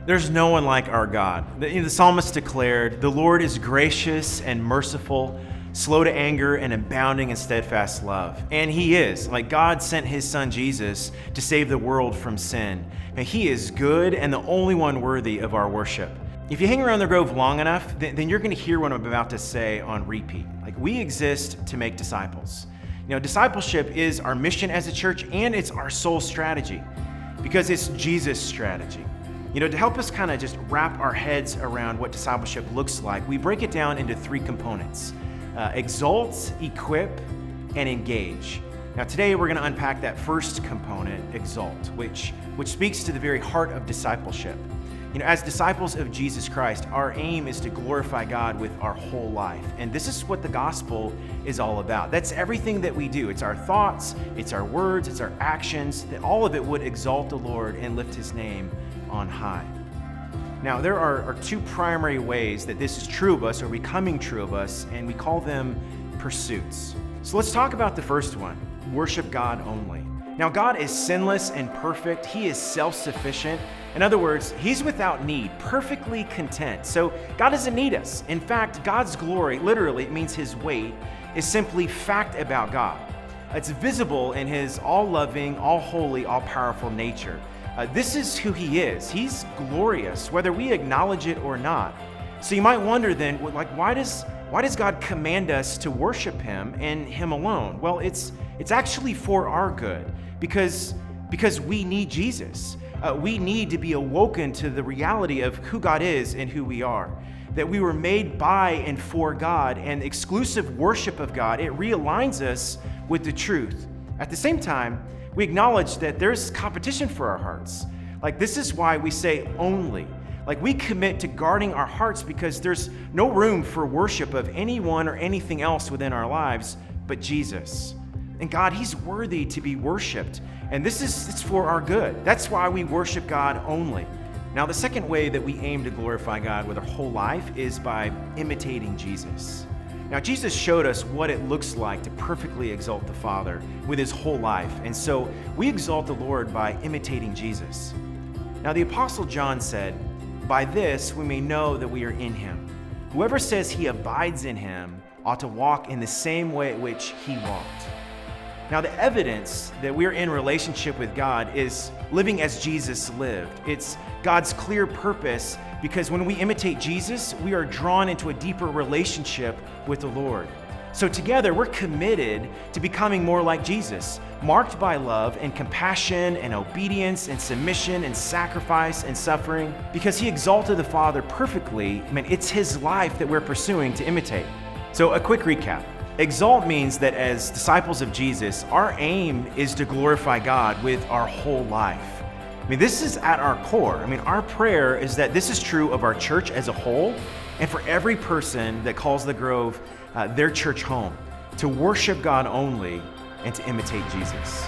There's no one like our God. The psalmist declared, "The Lord is gracious and merciful, slow to anger and abounding in steadfast love." And he is. Like, God sent his son Jesus to save the world from sin. And he is good and the only one worthy of our worship. If you hang around the Grove long enough, then you're going to hear what I'm about to say on repeat. Like, we exist to make disciples. Discipleship is our mission as a church, and it's our sole strategy because it's Jesus' strategy. To help us kind of just wrap our heads around what discipleship looks like, we break it down into three components: exalt, equip, and engage. Now today we're going to unpack that first component, exalt, which speaks to the very heart of discipleship. As disciples of Jesus Christ, our aim is to glorify God with our whole life. And this is what the gospel is all about. That's everything that we do. It's our thoughts, it's our words, it's our actions, that all of it would exalt the Lord and lift his name on high. Now, there are two primary ways that this is true of us, or becoming true of us, and we call them pursuits. So let's talk about the first one: worship God only. Now, God is sinless and perfect. He is self-sufficient. In other words, he's without need, perfectly content. So God doesn't need us. In fact, God's glory, literally, it means his weight, is simply fact about God. It's visible in his all-loving, all-holy, all-powerful nature. This is who he is. He's glorious, whether we acknowledge it or not. So you might wonder then, why does God command us to worship him and him alone? Well, it's actually for our good, because we need Jesus. We need to be awoken to the reality of who God is and who we are. That we were made by and for God, and exclusive worship of God, it realigns us with the truth. At the same time, we acknowledge that there's competition for our hearts. This is why we say only. We commit to guarding our hearts because there's no room for worship of anyone or anything else within our lives but Jesus. And God, he's worthy to be worshiped. And it's for our good. That's why we worship God only. Now, the second way that we aim to glorify God with our whole life is by imitating Jesus. Now, Jesus showed us what it looks like to perfectly exalt the Father with his whole life. And so we exalt the Lord by imitating Jesus. Now, the Apostle John said, "By this we may know that we are in him. Whoever says he abides in him ought to walk in the same way at which he walked." Now, the evidence that we're in relationship with God is living as Jesus lived. It's God's clear purpose, because when we imitate Jesus, we are drawn into a deeper relationship with the Lord. So together, we're committed to becoming more like Jesus, marked by love and compassion and obedience and submission and sacrifice and suffering, because he exalted the Father perfectly. It's his life that we're pursuing to imitate. So a quick recap. Exalt means that as disciples of Jesus, our aim is to glorify God with our whole life. This is at our core. Our prayer is that this is true of our church as a whole and for every person that calls the Grove their church home, to worship God only and to imitate Jesus.